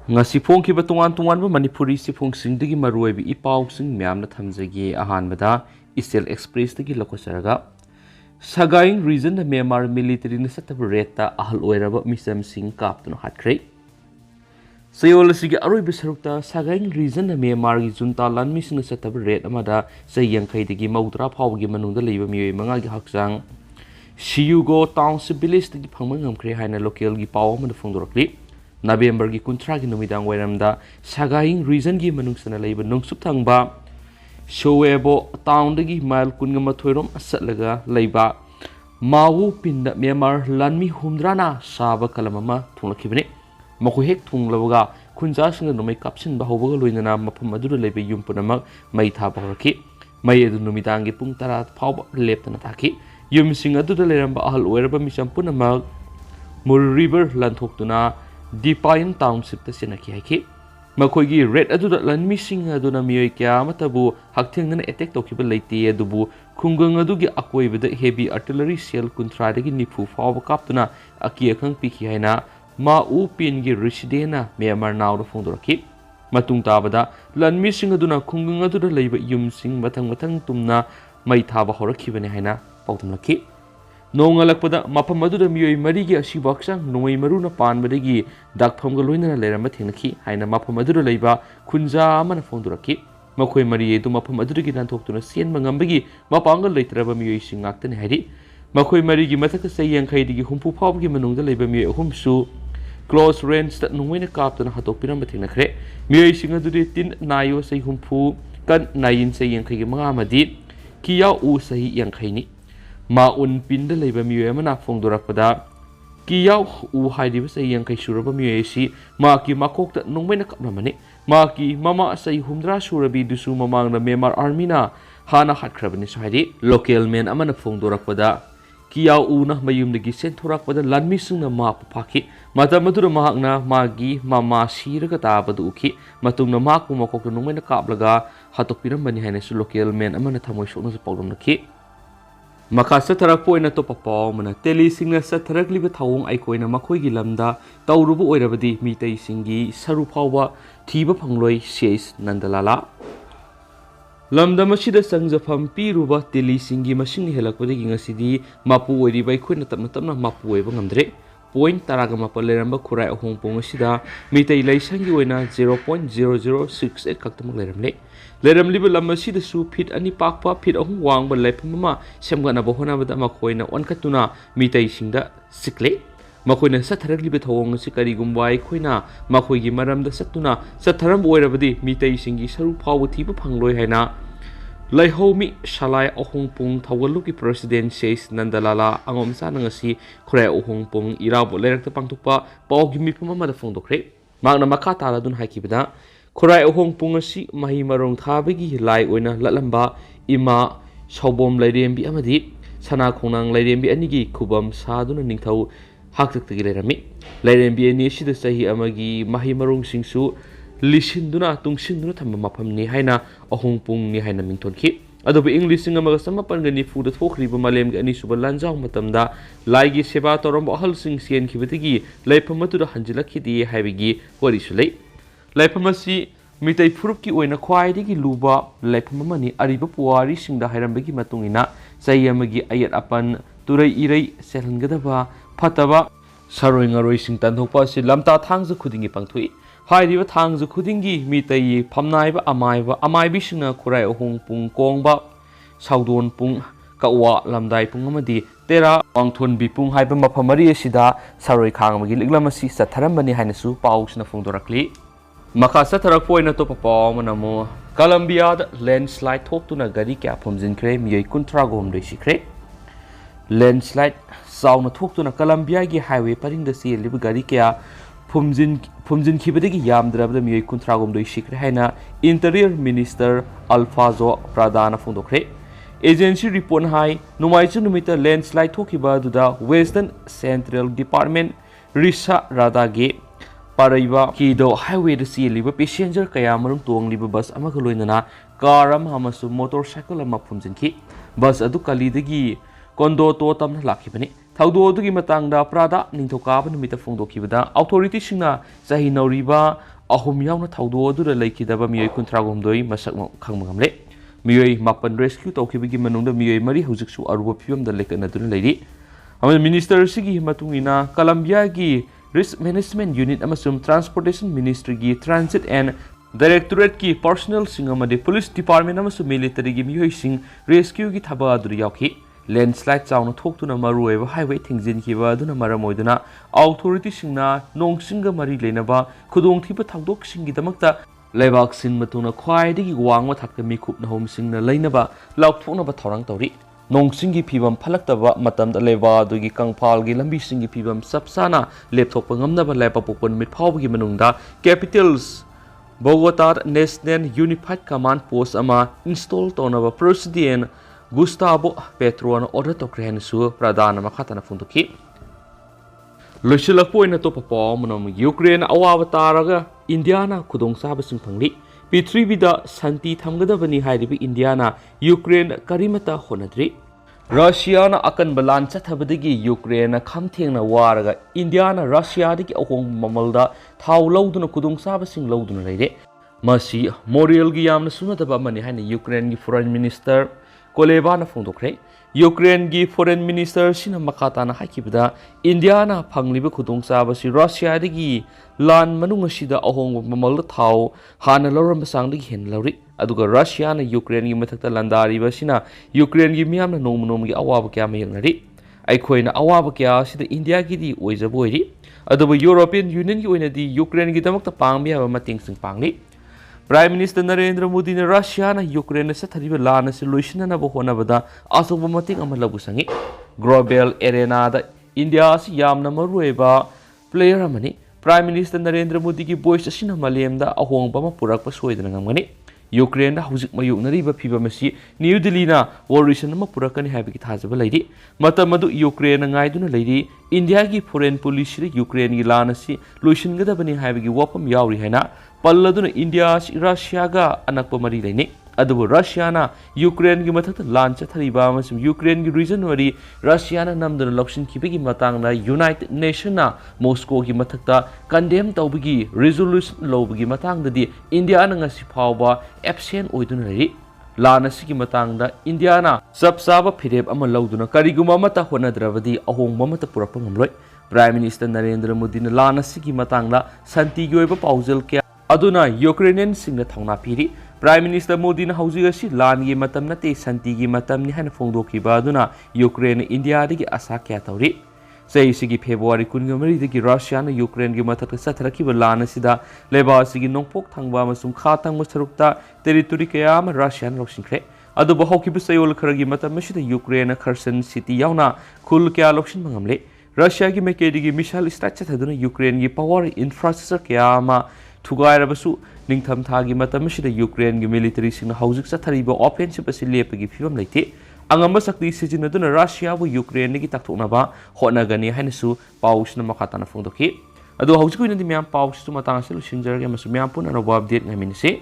ngasi phongkhiba tongan manipuri siphongsingdagi maruoibi ipausing myamna thamjagi ahanbada Eastern Express dagi lokosaraga Sagaing region na Myanmar military na sataba reta ahal oiraba misam sing kaptuna hatkre Sayol sige aroiba sarukta Sagaing region na Myanmar gi junta lanmi sing sataba ret amada sayang khaidagi maudra phawgi manungda leiba miyoi manga gi haksang Siugo township village dagi phangma ngamkhre haina local gi paw amada phongdorakli November gi kuntra gi numidang wairamda Sagaing region gi manungsana leiba nungsup thangba Showebo town dagi mile kunga mathoirom asatlaga leiba Mawu pinda Myanmar lanmi humdrana saba kalamama thunglakibani makoi hek thunglabaga khunja singa numai kapsin ba hobaga loinana mafam adura leiba yum punamak mai tha bahraki mai edu numidang gi pung 10 phawba leptana thaki yum sing adura leramba ahal oiraba misam punamak Mur river lanthoktuna Defiant township ta senaki haiki makoigi red aduda lanmi sing aduna miyoi kya matabu hakthengna attack tokiba leiti adubu khungang adugi akoibada heavy artillery shell kunthradagi nifu fawa kaptuna aki akhang piki haina ma u pin gi residena Myanmar naw ro phongdoraki matung tabada lanmi sing aduna khungang aduda leiba yum sing mathang tumna mai thaba horakhibane haina pautumlaki Nongalakpada mapam aduda miyoi marigi asibaksang nongoi maruna panbadagi dakphamga loinana leramba thengnaki haina mapam aduda leiba khunja amana phongduraki makhoi mari edu mapam adudagi nanthokutuna sienba ngambagi mapanga leitraba miyoi singaktani hairi makhoi marigi mathaka sayang khaidigi humpu phawgi manungda leiba miyoi ahumsu close range ta nongoina kaptana hatokpiramba thengnakre miyoi singadudi tin nayo sei humpu kan nayin sayang khaigi manga amadi kiya u sahi yang khaini Ma un pinda leiba miyoi amana phongdorakpada kiyaw u hairiba sai yangkai suraba miyoi si ma ki makokta nongmaina kaplamani ma ki mama sai humdra surabi dusu mamangna Myanmar army na hana hatkrabani sairi local man amana phongdorakpada kiyaw u na mayumdagi senthorakpada lanmi sungna ma phaki mata madura mahakna magi mama siraga tabadu uki matungna makku makokta nongmaina kaplaga hatokpirambani haina su local man amana thamoi sokna pawdomnaki Makasa tarak po na to papaw mana teli singna sa tarak liba thawong ay koy na makoy gilamda tawrubo oirabadi mitay singi saru phawa thiba phangloi seis nandalala lamda masida sangjafam piruba teli singi masing helakpadi gingasidi mapu oiribai khoi na tamna mapu oiba ngamdre point taraga mapaleramba khurai ahong pong asida mitay laisangi oina 0.0068 kaktamak leramle Leramliba lamasi su fit ani pakpa fit ahung wang ba laipamama semgana bohona bada makoina onkatuna mitai singda Sikhre makoina satharak liba thawong sikari gumbai khoina makoigi maramda satuna satharam oirabadi mitai singi saru phawu thiba phangloi haina laihomi salai ahung pung thawgaluki president says nandalala angom sanangasi khrai ahung pung irabo lerakta pangtukpa pawgi mipamama da phongdokre magna makha tala dun haikibada Khorai ahong pungasi mahi marong thabagi lai oina lalamba ima saubom lairembi amadi sana khonang lairembi anigi khubam saduna ningthau haktaktagi lairami lairembi ani sida sahi amagi mahi marong singsu lisinduna tungsinduna thamba maphamni haina ahong pungni haina mingthonki adobe english amaga samapan gani fuda thokriba malem gani suba lanjang matamda laigi seba torom ahal sing sien khibetigi laiphamatu hanjilakhi haibigi warisulai Laipamasi mitai furup ki oina khwaidigi luba laipamani ariba puari singda hairambagi matungina sayamagi ayat apan turai irai selhangadaba phataba saroi ngaroi sing tanthokpa si lamta thangja khudingi pangthui hairiba thangja khudingi mitai phamnaiba amaibi singna khurai ahung pung kongba saudon pung kawa lamdai pung amadi tera wangthon bipung haiba maphamari asida saroi khangmagi liglamasi satharambani hainasu pausna phongdorakli Makasa tarak po na to papaw manamo Colombia landslide thoktuna Gari Kaya phumjinkhre Miyoi kuntra gomdoi Sikhre landslide sauna thoktuna Colombia gi highway paring da si liba Gari Kaya phumjinkhibadagi yamdrabda Miyoi kuntra gomdoi Sikhre haina interior minister Alfazo Pradana phongdokre agency report hai numaichu numita landslide thokiba duda western central department Risa Radage Paraiba kido highway da si liba passenger kaya marung tuang liba bus amaga loinana car amasu motorcycle ama phumjinki bus adu kalidagi kondo to tamna lakhibani thaudo adugi matangda prada ningthokaba numita phongdokibada authority singna sahi nauriba ahum yauna thaudo adura leikidaba miyoi kuntragomdoi masak khangma ngamle miyoi mapan rescue tawkhibagi manungda miyoi mari hujiksu aruba phiyomda lekanaduna leiri amal minister sigi matungina Colombia gi risk management unit amasum transportation ministry gi transit and Directorate ki personnel sing amade police department amasum military gi miyoi sing rescue gi thaba adura yauki landslide chauna thoktuna marueba highway thingjin kiba aduna maramoiduna authority singna nongsinga mari lenaba khudong thiba thawdok singi damakta leibak sin matuna khwaidigi wangma thakta mikhup na hom singna leinaba laukthokna ba thorang tawri nongsingi phibam phalaktaba matamda leba dugi kangphal gi lambi singi phibam sapsana lepthokpa ngamnaba lepa pokpon mit phawgi manungda capitals Bogota National Unified Command Post ama install tonaba President Gustavo Petro order to create su pradana makhatana funduki loisilakpo ina to papa monam Ukraine awawa taraga Indiana khudong sabasing phangli P3bida santi thamgadabani hairibi Indiana Ukraine karimata honadri Russia na akan balan chathabadagi Ukraine khamthengna waraga Indiana Russia dagi ahong mamalda thau lauduna khudong sabasing lauduna leire masi moral gi yamna sunadaba mani haina Ukraine gi foreign minister Kolebana phongdokre Ukraine gi foreign minister sina makata na hakibda India na phangliba khudongcha basi Russia digi lan manung asida ahong mamal thau hana loram basang digi hen lawri aduga Russia na Ukraine gi mathakta landari basina Ukraine gi miyam na nom gi awaba kya mayangari aikhoina awaba kya sida India gi di oijaboiri aduba European Union gi oina di Ukraine gi damakta pangbi haba mating sing pangli Prime Minister Narendra Modi na Russia na Ukraine sa thariba lana si loisina na bohona bada asoba mating amalabu sangi global arena da India si yamna marueba player amani Prime Minister Narendra Modi ki voice asina malem da ahong ba mapurak pa soidana ngamani Ukraine da hujik mayuk nariba phiba masi New Delhi na warison ma purakani habiki thajaba leidi matamadu Ukraine ngaiduna leidi India ki foreign policy ri Ukraine gi lana si loisin gada bani habiki wapam yauri haina palladuna India Russia ga anakpa mari leini adubu Russia na Ukraine gi mathakta lancha thariba amasum Ukraine gi region wari Russia na namduna lokshin kibigi matang na United Nation na Moscow gi mathakta condemn tawbigi resolution lobigi matang dadi India na ngasi phawba absent oiduna lei lana sigi matang da India na sabsaba phireb ama lawduna kariguma mata honadravadi ahong mamata purapang ngamloi Prime Minister Narendra Modi na lana sigi matang da santi gi oiba paujal kya aduna Ukrainian singna thongna piri Prime Minister Modi na hauji asi lan gi matam nate santi gi matam ni han phongdoki ba aduna Ukraine India digi asa kya tawri sei sigi February kungamari digi Russia na Ukraine gi mathak sathraki ba lan asida leba sigi nongpok thangba masum kha thangma sarukta territory kaya ma Russia na rokshinkre adu ba hoki ba sayol kharagi matam masida Ukraine Kherson city yauna khul kya lokshin mangamle Russia gi meke digi missile strike chathaduna Ukraine gi power infrastructure kya ma Thugairabasu ningtham thagi matam asida Ukraine gi military singna hauzik sathariba offensive asi lepagi phibam leite angamba sakti sijinaduna Russia bu Ukraine gi takthoknaba honagani hainasu pausna makhatana phongdoki adu hauzik oinadi myam paus tu matang asil sinjarge masu myam pun anoba update ngaminisi